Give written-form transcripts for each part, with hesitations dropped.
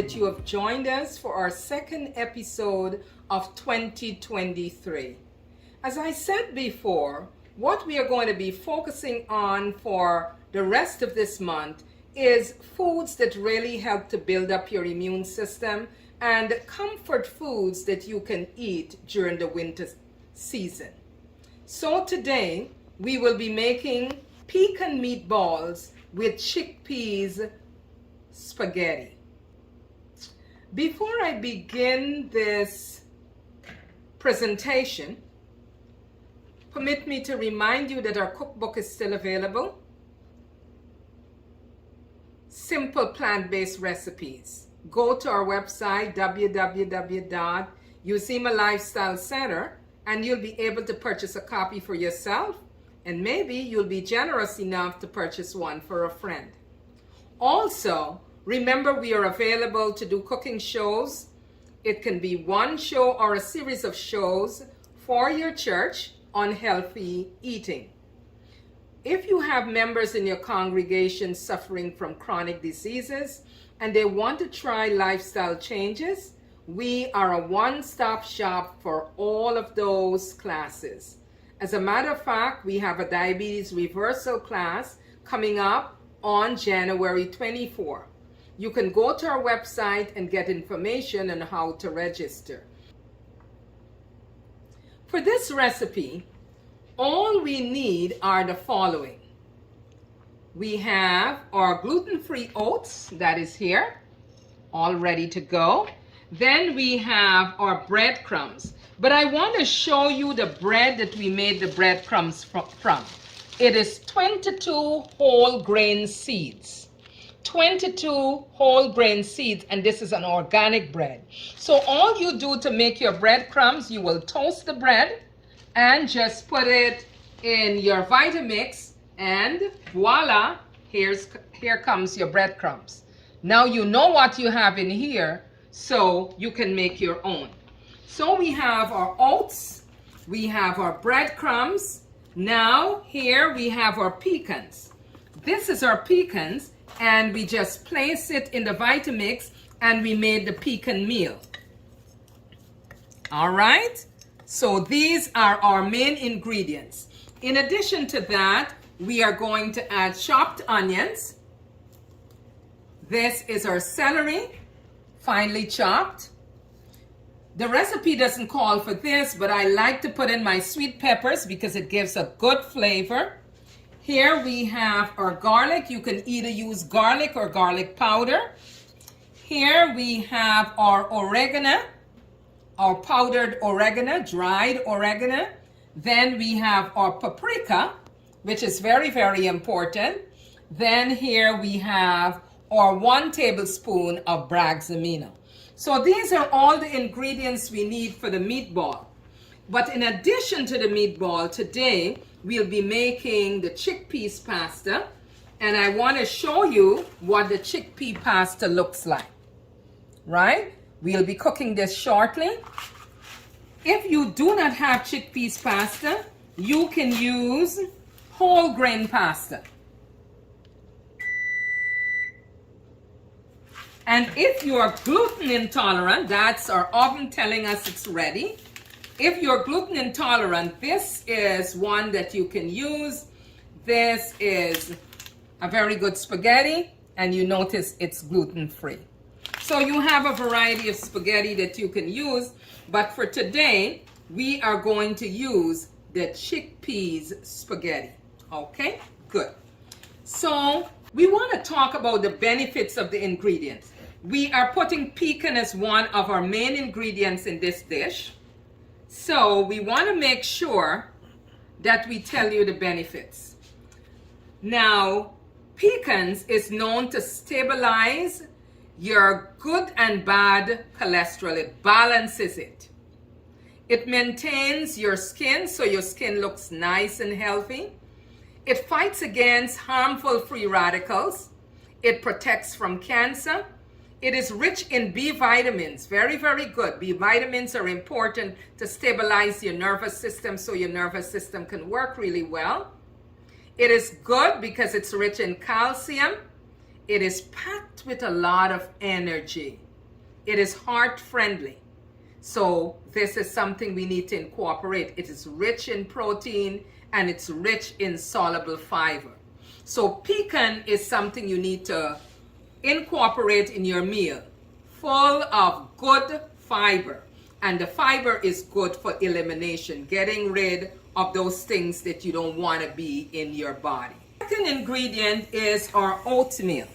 that you have joined us for our second episode of 2023. As I said before, what we are going to be focusing on for the rest of this month is foods that really help to build up your immune system and comfort foods that you can eat during the winter season. So today we will be making pecan meatballs with chickpeas spaghetti. Before I begin this presentation, permit me to remind you that our cookbook is still available. Simple plant-based recipes. Go to our website www.Uzima Lifestyle Center and you'll be able to purchase a copy for yourself, and maybe you'll be generous enough to purchase one for a friend. Also, remember we are available to do cooking shows. It can be one show or a series of shows for your church on healthy eating. If you have members in your congregation suffering from chronic diseases and they want to try lifestyle changes, we are a one-stop shop for all of those classes. As a matter of fact, we have a diabetes reversal class coming up on January 24. You can go to our website and get information on how to register. For this recipe, all we need are the following. We have our gluten-free oats, that is here, all ready to go. Then we have our breadcrumbs. But I want to show you the bread that we made the breadcrumbs from. It is 22 whole grain seeds. 22 whole grain seeds, and this is an organic bread. So all you do to make your breadcrumbs, you will toast the bread and just put it in your Vitamix, and voila, here comes your breadcrumbs. Now you know what you have in here, so you can make your own. So we have our oats, we have our breadcrumbs. Now here we have our pecans. This is our pecans, and we just place it in the Vitamix and we made the pecan meal. All right, so these are our main ingredients. In addition to that, we are going to add chopped onions. This is our celery, finely chopped. The recipe doesn't call for this, but I like to put in my sweet peppers because it gives a good flavor. Here we have our garlic. You can either use garlic or garlic powder. Here we have our oregano, our powdered oregano, dried oregano. Then we have our paprika, which is very, very important. Then here we have our 1 tablespoon of Bragg's amino. So these are all the ingredients we need for the meatball. But in addition to the meatball, today we'll be making the chickpeas pasta. And I want to show you what the chickpea pasta looks like. Right? We'll be cooking this shortly. If you do not have chickpeas pasta, you can use whole grain pasta. And if you are gluten intolerant, that's our oven telling us it's ready. If you're gluten intolerant, this is one that you can use. This is a very good spaghetti, and you notice it's gluten-free. So you have a variety of spaghetti that you can use, but for today, we are going to use the chickpeas spaghetti. Okay, good. So we want to talk about the benefits of the ingredients. We are putting pecan as one of our main ingredients in this dish. So we want to make sure that we tell you the benefits. Now, pecans is known to stabilize your good and bad cholesterol. It balances it. It maintains your skin so your skin looks nice and healthy. It fights against harmful free radicals. It protects from cancer. It is rich in B vitamins, very, very good. B vitamins are important to stabilize your nervous system so your nervous system can work really well. It is good because it's rich in calcium. It is packed with a lot of energy. It is heart friendly. So this is something we need to incorporate. It is rich in protein and it's rich in soluble fiber. So pecan is something you need to incorporate in your meal, full of good fiber. And the fiber is good for elimination, getting rid of those things that you don't want to be in your body. The second ingredient is our oatmeal.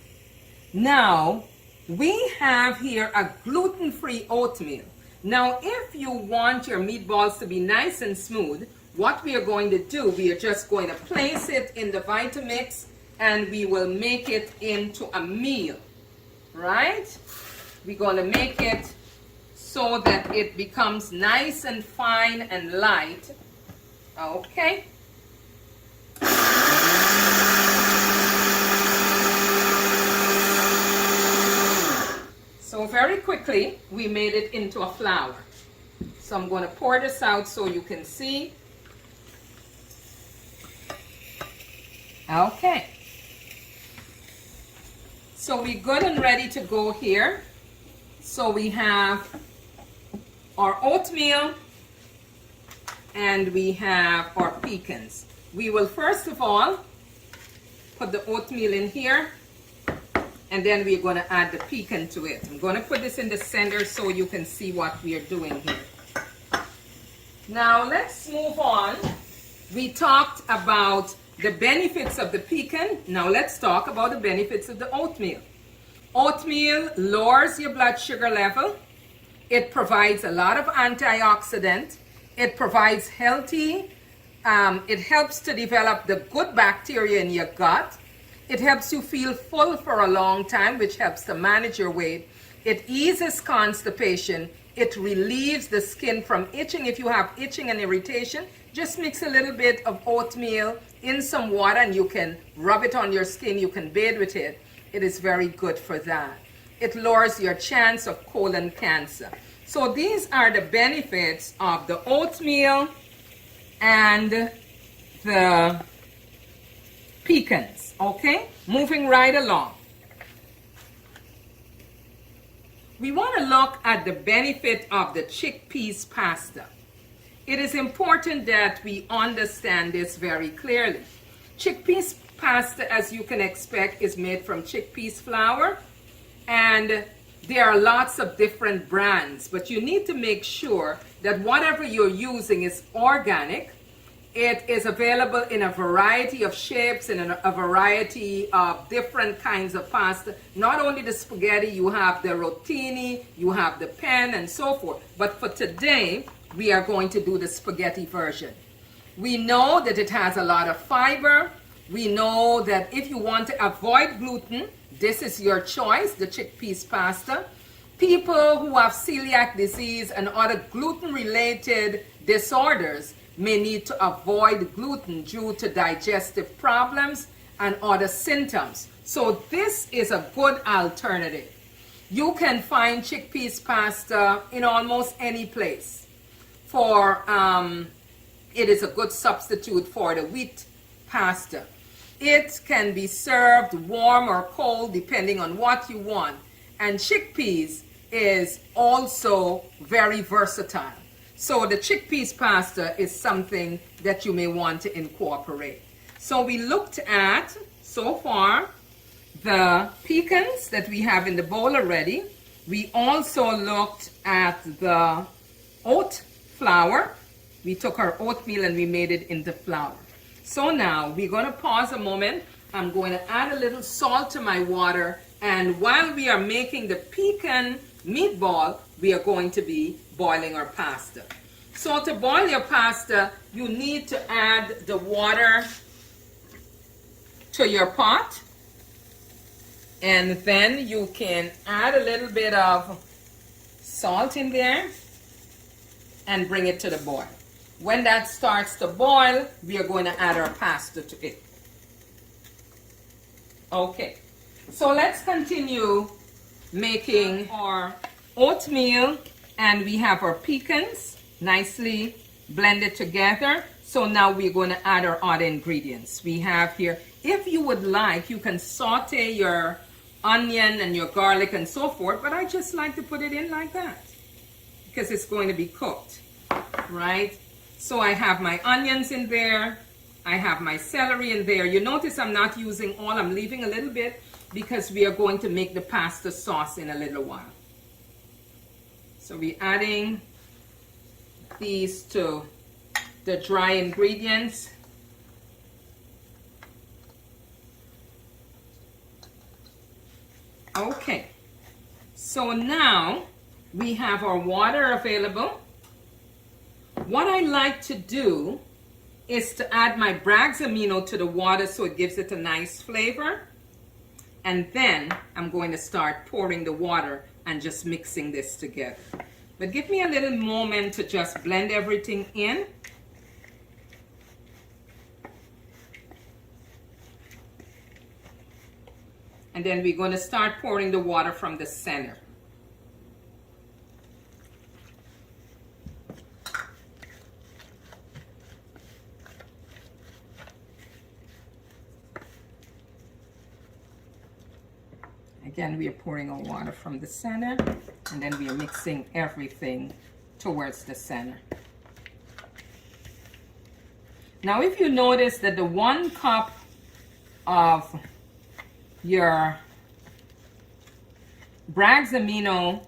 Now, we have here a gluten-free oatmeal. Now, if you want your meatballs to be nice and smooth, what we are going to do, we are just going to place it in the Vitamix and we will make it into a meal, right? We're going to make it so that it becomes nice and fine and light. Okay. So very quickly, we made it into a flour. So I'm going to pour this out so you can see. Okay. So we're good and ready to go here. So we have our oatmeal and we have our pecans. We will first of all put the oatmeal in here. And then we're going to add the pecan to it. I'm going to put this in the center so you can see what we are doing here. Now let's move on. We talked about the benefits of the pecan. Now let's talk about the benefits of the oatmeal. Oatmeal lowers your blood sugar level. It provides a lot of antioxidant. It provides healthy, it helps to develop the good bacteria in your gut. It helps you feel full for a long time, which helps to manage your weight. It eases constipation. It relieves the skin from itching. If you have itching and irritation, just mix a little bit of oatmeal in some water and you can rub it on your skin. You can bathe with it. It is very good for that. It lowers your chance of colon cancer. So these are the benefits of the oatmeal and the pecans. Okay, moving right along. We want to look at the benefit of the chickpeas pasta. It is important that we understand this very clearly. Chickpeas pasta, as you can expect, is made from chickpeas flour, and there are lots of different brands, but you need to make sure that whatever you're using is organic. It is available in a variety of shapes and in a variety of different kinds of pasta. Not only the spaghetti, you have the rotini, you have the pen and so forth. But for today, we are going to do the spaghetti version. We know that it has a lot of fiber. We know that if you want to avoid gluten, this is your choice, the chickpeas pasta. People who have celiac disease and other gluten-related disorders may need to avoid gluten due to digestive problems and other symptoms. So this is a good alternative. You can find chickpeas pasta in almost any place. It is a good substitute for the wheat pasta. It can be served warm or cold depending on what you want. And chickpeas is also very versatile. So the chickpeas pasta is something that you may want to incorporate. So we looked at, so far, the pecans that we have in the bowl already. We also looked at the oat flour. We took our oatmeal and we made it into flour. So now we're going to pause a moment. I'm going to add a little salt to my water. And while we are making the pecan meatball, we are going to be boiling our pasta. So to boil your pasta, you need to add the water to your pot. And then you can add a little bit of salt in there and bring it to the boil. When that starts to boil, we are going to add our pasta to it. Okay, so let's continue making our oatmeal, and we have our pecans nicely blended together. So now we're going to add our other ingredients. We have here, if you would like, you can saute your onion and your garlic and so forth, but I just like to put it in like that because it's going to be cooked, right? So I have my onions in there. I have my celery in there. You notice I'm not using all. I'm leaving a little bit because we are going to make the pasta sauce in a little while. So we're adding these to the dry ingredients. Okay, so now we have our water available. What I like to do is to add my Bragg's amino to the water so it gives it a nice flavor. And then I'm going to start pouring the water and just mixing this together. But give me a little moment to just blend everything in. And then we're going to start pouring the water from the center. Again, we are pouring our water from the center, and then we are mixing everything towards the center. Now, if you notice that the 1 cup of your Bragg's amino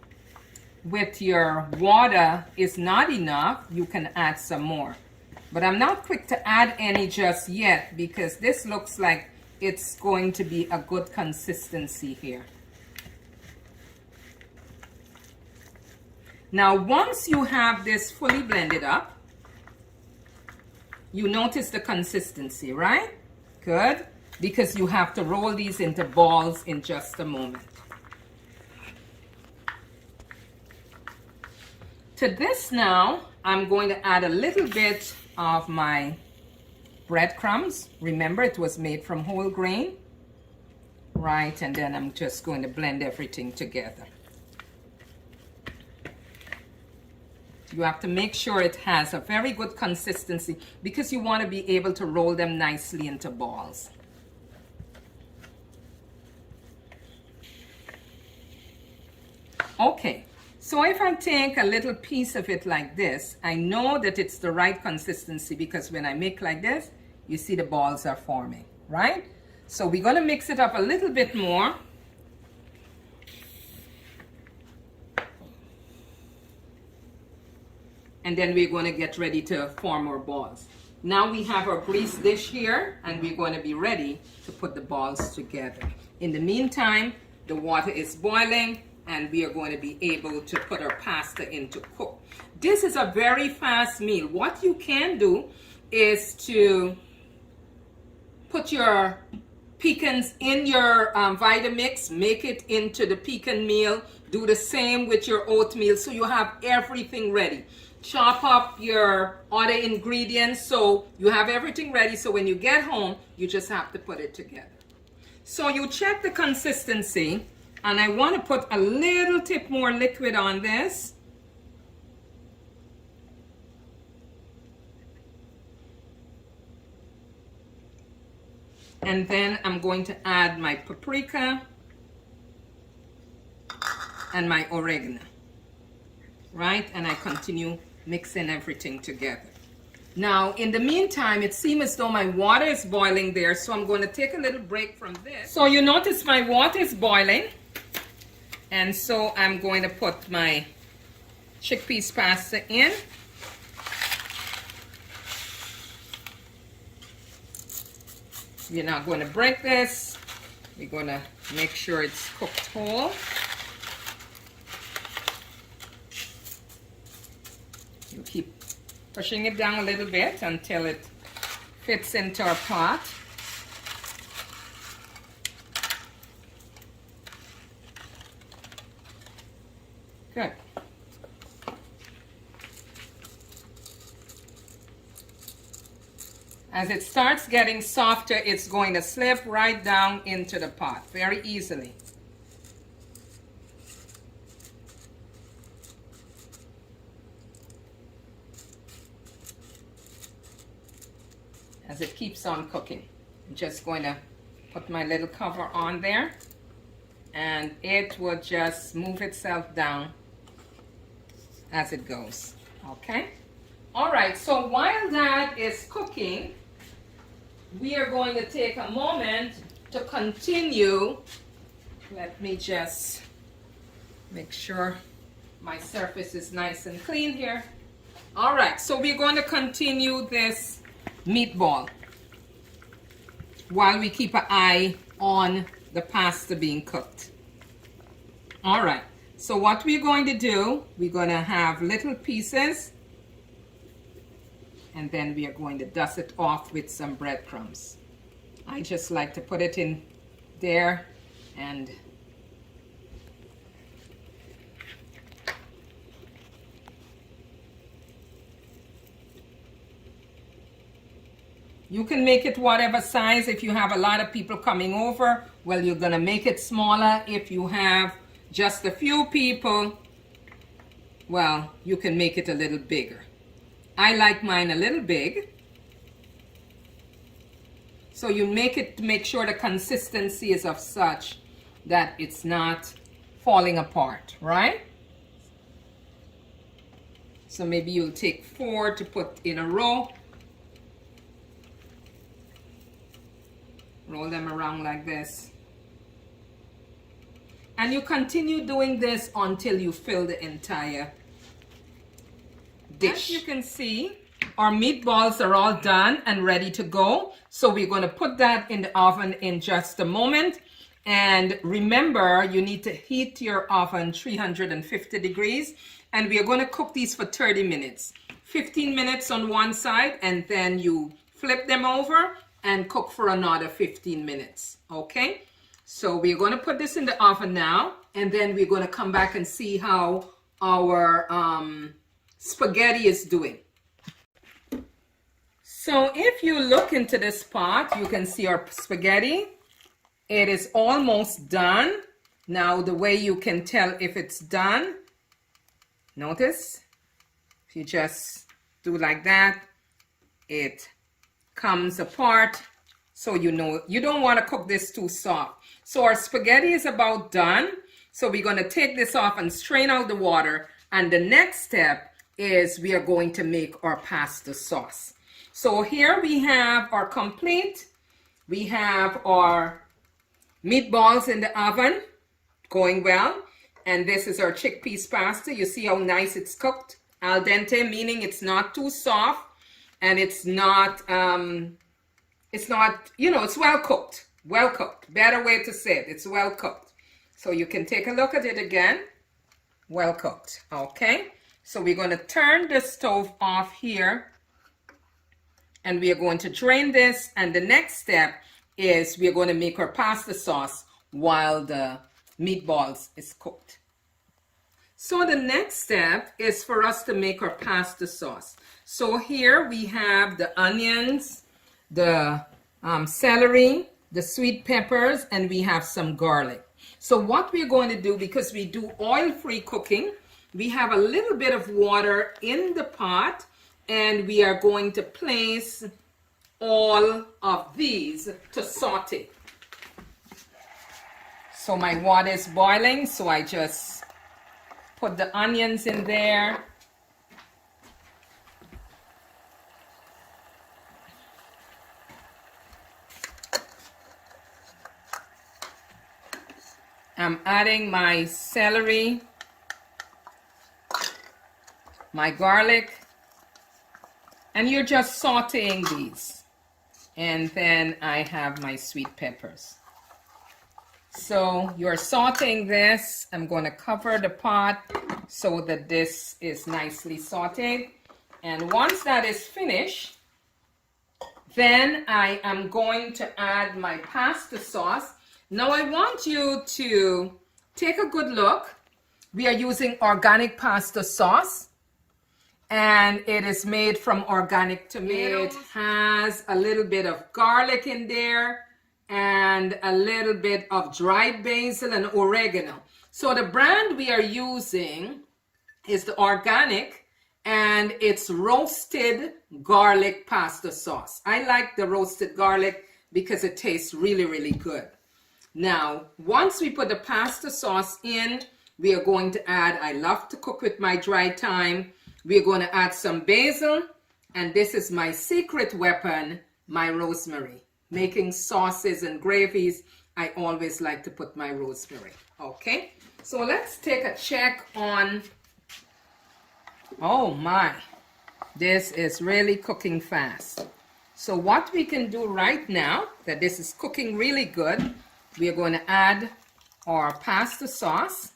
with your water is not enough, you can add some more. But I'm not quick to add any just yet because this looks like it's going to be a good consistency here. Now, once you have this fully blended up, you notice the consistency, right? Good, because you have to roll these into balls in just a moment. To this now, I'm going to add a little bit of my breadcrumbs. Remember, it was made from whole grain, right? And then I'm just going to blend everything together. You have to make sure it has a very good consistency because you want to be able to roll them nicely into balls. Okay, so if I take a little piece of it like this, I know that it's the right consistency because when I make like this, you see the balls are forming, right? So we're going to mix it up a little bit more. And then we're going to get ready to form our balls. Now we have our grease dish here, and we're going to be ready to put the balls together. In the meantime, the water is boiling, and we are going to be able to put our pasta in to cook. This is a very fast meal. What you can do is to put your pecans in your Vitamix, make it into the pecan meal. Do the same with your oatmeal so you have everything ready. Chop up your other ingredients so you have everything ready, so when you get home you just have to put it together. So you check the consistency, and I want to put a little tip more liquid on this. And then I'm going to add my paprika and my oregano, right? And I continue mixing everything together. Now, in the meantime, it seems as though my water is boiling there, so I'm going to take a little break from this. So you notice my water is boiling, and so I'm going to put my chickpeas pasta in. We're not going to break this. We're going to make sure it's cooked whole. You keep pushing it down a little bit until it fits into our pot. Good. As it starts getting softer, it's going to slip right down into the pot very easily. As it keeps on cooking, I'm just going to put my little cover on there. and it will just move itself down as it goes. Okay? All right, so while that is cooking, we are going to take a moment to continue. Let me just make sure my surface is nice and clean here. All right, so we're going to continue this meatball while we keep an eye on the pasta being cooked. All right, so what we're going to do, we're going to have little pieces, and then we are going to dust it off with some breadcrumbs. I just like to put it in there, and you can make it whatever size. If you have a lot of people coming over, well, you're gonna make it smaller. If you have just a few people, well, you can make it a little bigger. I like mine a little big. So you make it to make sure the consistency is of such that it's not falling apart, right? So maybe you'll take 4 to put in a row. Roll them around like this. And you continue doing this until you fill the entire dish. As you can see, our meatballs are all done and ready to go. So we're going to put that in the oven in just a moment. And remember, you need to heat your oven 350 degrees. And we are going to cook these for 30 minutes. 15 minutes on one side, and then you flip them over and cook for another 15 minutes. Okay? So we're going to put this in the oven now, and then we're going to come back and see how our spaghetti is doing. So if you look into this pot, you can see our spaghetti. It is almost done. Now the way you can tell if it's done, notice, if you just do like that, it comes apart. So you know, you don't want to cook this too soft. So our spaghetti is about done. So we're going to take this off and strain out the water. And the next step is we are going to make our pasta sauce. So here we have our complete. We have our meatballs in the oven going well. And this is our chickpeas pasta. You see how nice it's cooked? Al dente, meaning it's not too soft. And it's not, you know, it's well cooked. Well cooked. Better way to say it. It's well cooked. So you can take a look at it again. Well cooked. Okay. So we're going to turn the stove off here. And we are going to drain this. And the next step is we're going to make our pasta sauce while the meatballs is cooked. So the next step is for us to make our pasta sauce. So here we have the onions, the celery, the sweet peppers, and we have some garlic. So what we're going to do, because we do oil-free cooking, we have a little bit of water in the pot, and we are going to place all of these to saute. So my water is boiling, so I just put the onions in there. I'm adding my celery, my garlic, and you're just sauteing these. And then I have my sweet peppers. So you're sauteing this. I'm going to cover the pot so that this is nicely sauteed. And once that is finished, then I am going to add my pasta sauce. Now I want you to take a good look. We are using organic pasta sauce, and it is made from organic tomatoes. It has a little bit of garlic in there and a little bit of dried basil and oregano. So the brand we are using is the organic, and it's roasted garlic pasta sauce. I like the roasted garlic because it tastes really, really good. Now, once we put the pasta sauce in, we are going to add, I love to cook with my dry thyme. We're going to add some basil, and this is my secret weapon, my rosemary. Making sauces and gravies, I always like to put my rosemary. Okay, so let's take a check on, oh my, this is really cooking fast. So what we can do right now, that this is cooking really good, we are going to add our pasta sauce.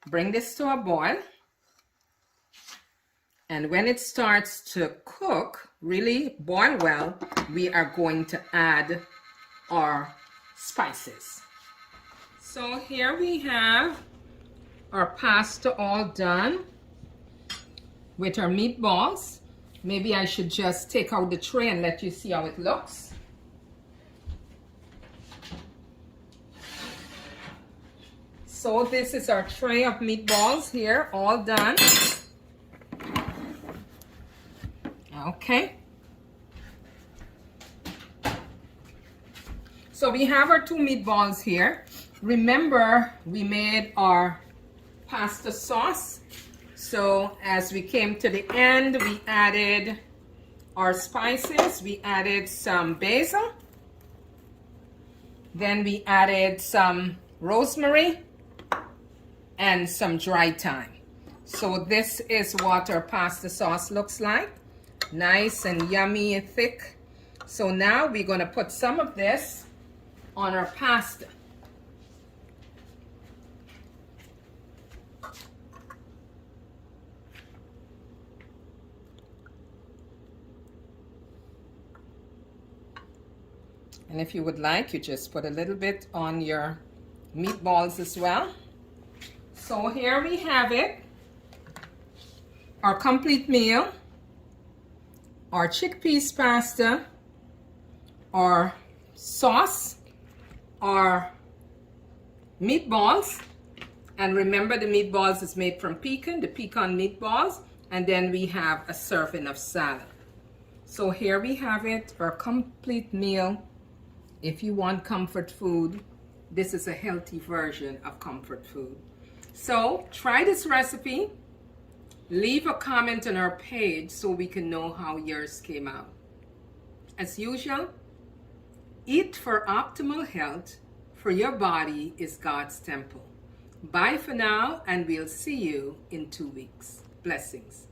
Bring this to a boil. And when it starts to cook, really boil well, we are going to add our spices. So here we have our pasta all done with our meatballs. Maybe I should just take out the tray and let you see how it looks. So this is our tray of meatballs here, all done. Okay. So we have our two meatballs here. Remember, we made our pasta sauce. So as we came to the end, we added our spices. We added some basil. Then we added some rosemary and some dry thyme. So this is what our pasta sauce looks like. Nice and yummy and thick. So now we're going to put some of this on our pasta. And if you would like, you just put a little bit on your meatballs as well. So here we have it, our complete meal, our chickpeas pasta, our sauce, our meatballs, and remember the meatballs is made from pecan, the pecan meatballs, and then we have a serving of salad. So here we have it, our complete meal. If you want comfort food, this is a healthy version of comfort food. So try this recipe. Leave a comment on our page so we can know how yours came out. As usual, eat for optimal health, for your body is God's temple. Bye for now, and we'll see you in 2 weeks. Blessings.